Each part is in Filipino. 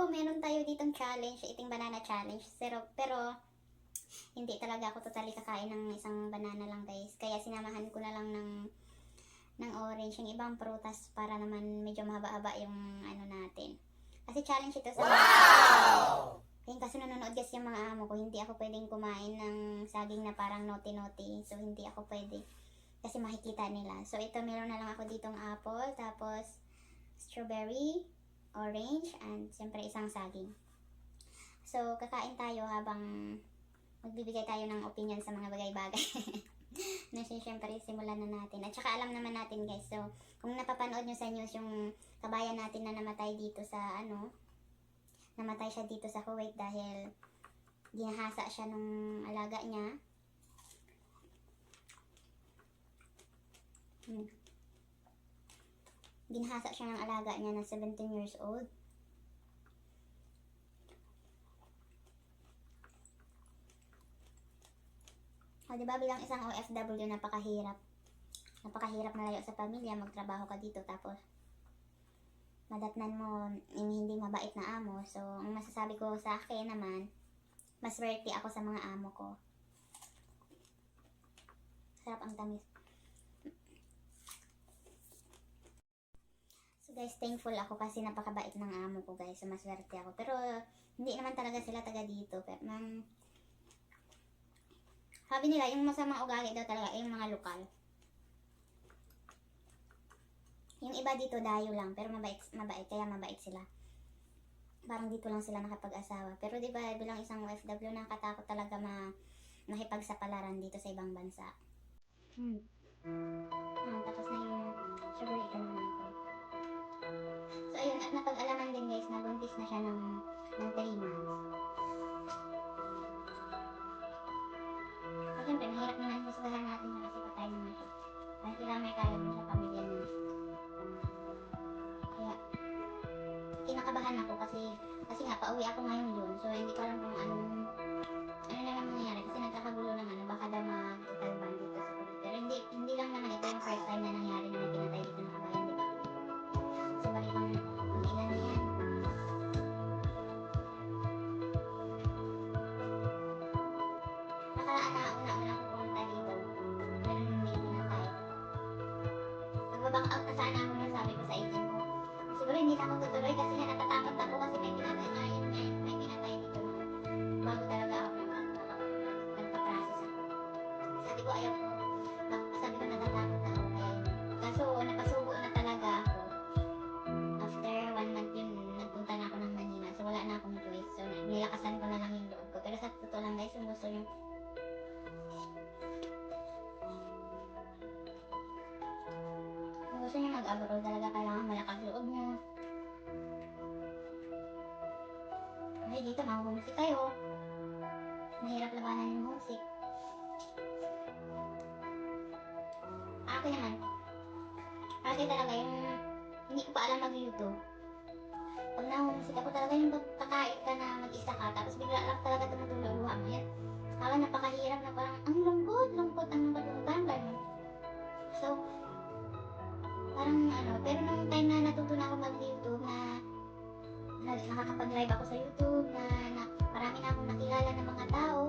meron tayo ditong challenge, eating banana challenge. Pero hindi talaga ako totally kakain ng isang banana lang guys. Kaya sinamahan ko na lang ng orange, yung ibang prutas para naman medyo mahaba-haba yung ano natin. Kasi challenge ito sa wow! Ayun, kasi nanonood kasi yung mga amo ko, hindi ako pwedeng kumain ng saging na parang noti-noti. So hindi ako pwede kasi makikita nila. So ito, meron na lang ako ditong apple, tapos strawberry, orange, and siyempre isang saging. So kakain tayo habang magbibigay tayo ng opinion sa mga bagay-bagay. Na siyempre simulan na natin. At saka alam naman natin guys, so kung napapanood nyo sa news yung kabayan natin na namatay dito sa namatay siya dito sa Kuwait dahil ginahasa siya nung alaga niya. Ginahasa siya ng alaga niya na 17 years old. O, diba bilang isang OFW, napakahirap. Napakahirap malayo sa pamilya, magtrabaho ka dito, tapos madatnan mo yung hindi mabait na amo. So, ang masasabi ko sa akin naman, mas swerte ako sa mga amo ko. Sarap ang tamis. So guys, thankful ako kasi napakabait ng amo ko guys. So, maswerte ako. Pero, hindi naman talaga sila taga dito. Pero, sabi nila, yung masamang ugali daw talaga yung mga lokal. Yung iba dito dayo lang, pero mabait, kaya mabait sila. Parang dito lang sila nakapag-asawa. Pero diba, bilang isang OFW, nakatakot talaga makipagsapalaran dito sa ibang bansa. Tapos na yung sugar, ito naman ako. So ayun, at napag-alaman din guys, nabuntis na siya ng 3 months. So syempre, mahirap naman husgahan natin na kasi patay naman siya. Dahil kailangan may kaya din sa pamilya niya. Kaya, kinakabahan ako kasi nga pauwi ako ngayon doon. So hindi ko alam kung ano naman nangyari kasi nagkakagulo naman na baka daw mag-italban dito sa Kuwait. Pero hindi lang naman ito yung first time na nangyari na pinatay dito ng kabayan, di ba? So balik ang ilan na yan. Una ko pumunta dito. Pero hindi pinatay. Mag-back out na sana ako nung sabi ko sa agent ko. Siguro hindi na ako tutuloy kasi nga natatakot ako kasi may pinatay dito. Bago talaga ako nagpa-process ako. Sabi ko ayaw ko. Sabi ko natatakot ako. Kaya yun. Kaso napasubo na talaga ako. After 1 month yun, nagpunta na ako ng Manila. So wala na akong choice. So nilakasan ko na lang yung loob ko. Pero sa totoo lang guys, yung gusto niya mag-abroad talaga, kailangan malakas loob niyo. Kasi dito mahuhumsik kayo. Mahirap labanan yung homesick. Akin naman, kasi talaga yung hindi ko pa alam mag-YouTube. Pag nahumsik ako talaga yung pagkakain ka na mag-isa ka, tapos bigla lang talaga tumutulog luha mo yan. Kala napakahirap na parang ang lungkot ang parang gano'n. So, parang pero nung time na natuto na ako mag-YouTube na nakakapag-live ako sa YouTube na marami na akong nakilala ng mga tao.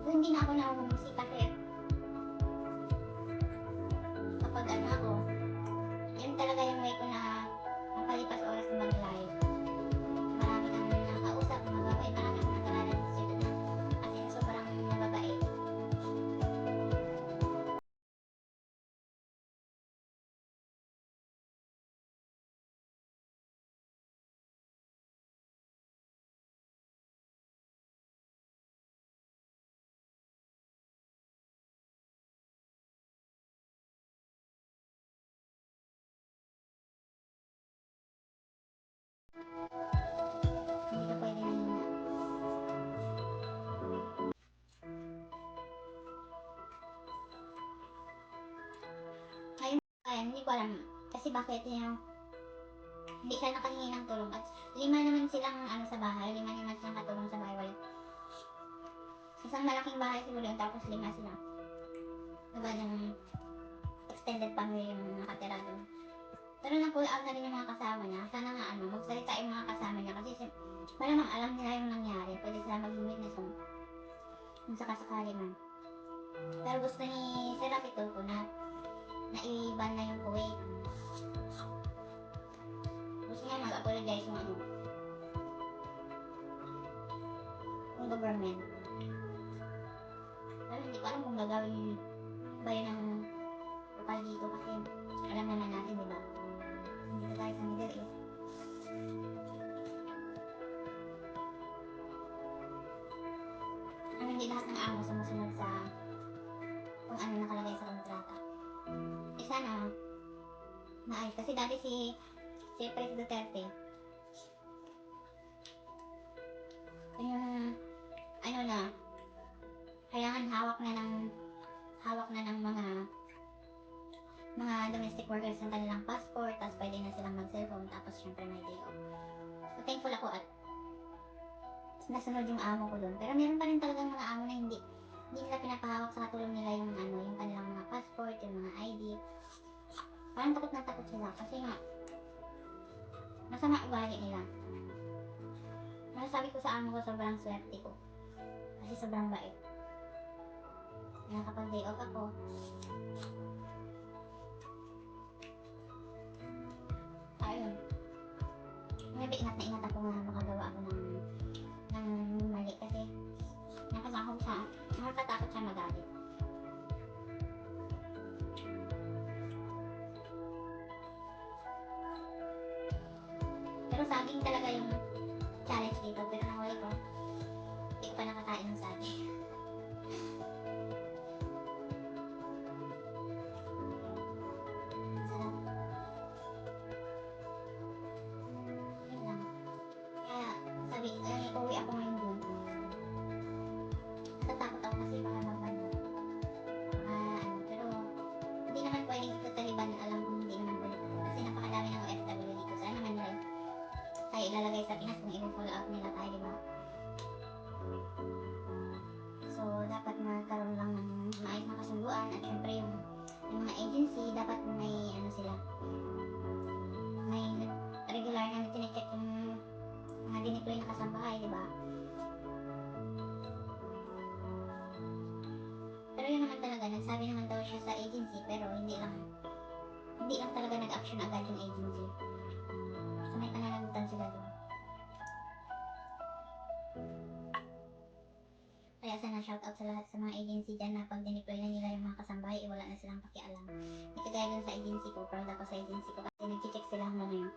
So, hindi na ako nahuhumsik kasi kapag ako, yun talaga yung way ko na mapalipas oras na mag-live. Marami kang nakausap, mababait, marami akong nakilala sa YouTube na as in sobrang mababait. Hindi ka pwede mahina. Ngayon, hindi ko alam kasi bakit hindi siya nakahingi ng tulong at 5 naman silang sa bahay, 5 naman silang katulong sa bahay. Isang malaking bahay siguro yun, tapos 5 sila. Diba ng extended family yung nakatira doon. Pero sana pull out na rin yung mga kasama niya. Sana nga ano, magsalita yung mga kasama niya. Kasi malamang alam nila yung nangyari. Pwede sila mag-witness kung sakasakali man. Pero gusto ni Sir Rafi Tulfo na naiban na yung Kuwait. Gusto niya mag-apologize yung ano, yung government. Pero hindi ko alam kung gagawin ba yun ang lokal dito kasi alam naman natin, di ba? Dito tayo sa Middle East. Ano, hindi lahat ng amo sumusunod sa kung ano nakalagay sa kontrata. Eh sana, naayos. Kasi dati si President Duterte, yung ano na, kailangan hawak na ng mga domestic workers ng kanilang passport, tapos pwede na silang mag-cellphone, tapos syempre may day off. So thankful ako at nasunod yung amo ko doon. Pero meron pa rin talagang mga amo na hindi nila pinapahawak sa katulong nila yung ano, yung kanilang mga passport, yung mga ID. Parang takot na takot sila kasi nga masama ugali nila. Masasabi ko sa amo ko sobrang swerte ko kasi sobrang bait. Kaya kapag day off ako, ayun, maybe ingat na ingat ako na makagawa ako ng mali kasi nakakatakot siya magalit. Pero saging talaga yung challenge dito, pero nahuli ko, hindi ko pa nakakain ng saging. Sarap. Yun lang. Kaya uwi ako ngayon doon. Natatakot ako kasi baka magmano. Pero hindi naman pwedeng totaliban na alam kung hindi naman pwede. Kasi napakadami ng OFW dito. Sana naman nila tayo ilalagay sa Pinas kung i-follow up nila tayo, diba? So, dapat magkaroon lang ng maayos na kasunduan at syempre yung mga agency, dapat may ano sila, may regular na tine-check yung mga diniploy na kasambahay, diba? Pero yun naman talaga, nagsabi naman daw siya sa agency pero hindi lang talaga nag-action agad yung agency. So may pananagutan sila doon. Kaya sana shoutout sa lahat sa mga agency dyan na pag diniploy na nila yung mga kasambahay, wala na silang pakialam. Hindi kagaya dun sa agency ko, proud ako sa agency ko kasi nag-check sila hanggang ngayon.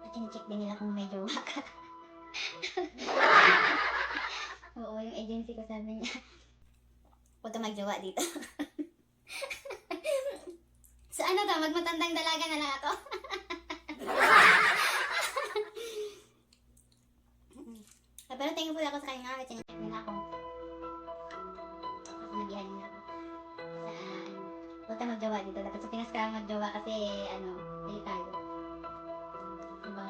At check din nila kung may jowa ka. Oo, yung agency ko sabi niya, huwag ka magjowa dito. So ano to, magmatandang dalaga na lang ako? Pero thankful ako sa kanya kasi check nila ako. Kasi nagihan nila ako. Huwag ka magjowa dito. Dapat sa Pinas ka magjowa kasi delikado. Diba?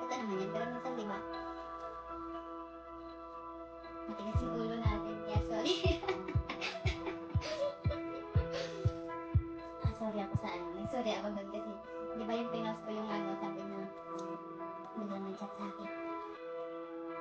Ito naman yan, pero minsan diba, matigas yung ulo natin, kaya sorry. Sorry ako sa sorry ako doon kasi, di ba yung pinost ko yung sabi na, biglang nag-chat sa akin.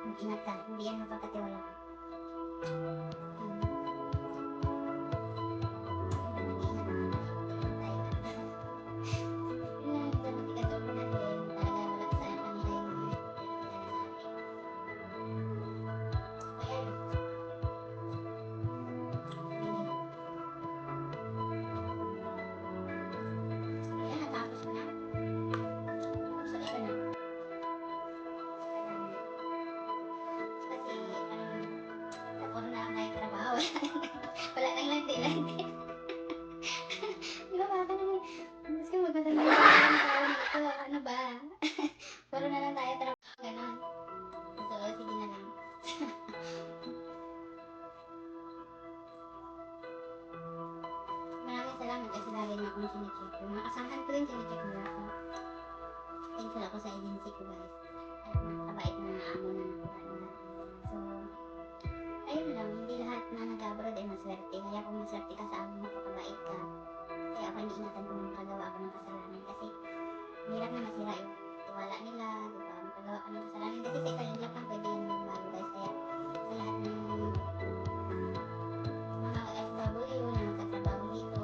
Mag-ingat ka, hindi yan mapapatiwala. Wala nang landi-landi. Di ba baka naman, mas ka magmatanda na yung tao dito. Ano ba? Puro na lang tayo trabaho, gano'n. So, sige na lang. Maraming salamat kasi lagi na akong sinicheck. Yung mga kasamahan ko rin sinicheck nila ako. Thankful ako sa agency ko, guys. At napakabait na amo na nakuha nila. So, ayun lang, hindi lahat na nag-abroad ay masaya. maswerte. Kaya kung maswerte ka sa amo mo, kapabait ka, kaya ako iniingatan kung makagawa ako ng kasalanan. Kasi hirap na masira yung tiwala nila, di ba? Makagawa ka ng kasalanan. Kasi sa ikalingap lang pwede yun magbago guys. Kaya sa lahat ng mga OFW na nagtatrabaho dito,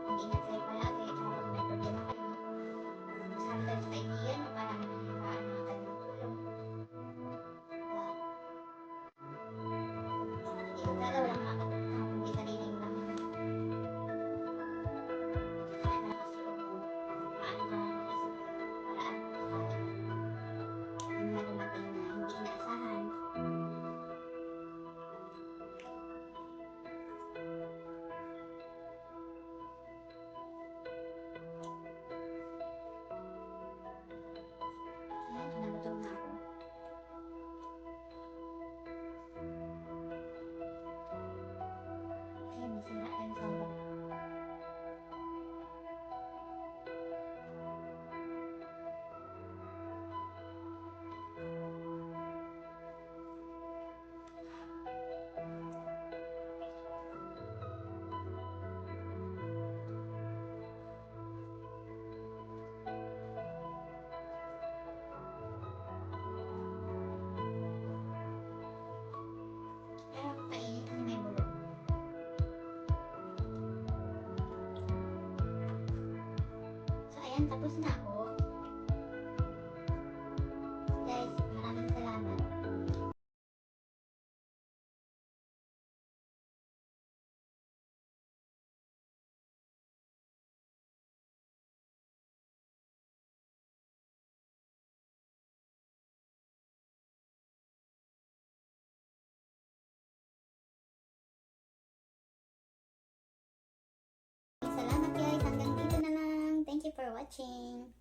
mag-ingat kayo palagi. Tsaka pag may problema kayo, sabi tayo sa kaibigan mo para makaan mga kanyang tulong. Diba? Sana walang makakatulong kundi sarili mo lang. Malakas loob mo. Maano ka mag-isip paraan sa mga dumating na hindi inaasahan. Ayan, nagutom na ako. Ayan, nasira yung soba. Pero kainin kasi may bulok. So ayan, tapos na ako. Guys, maraming salamat. Salamat guys, hanggang dito na lang. Thank you for watching.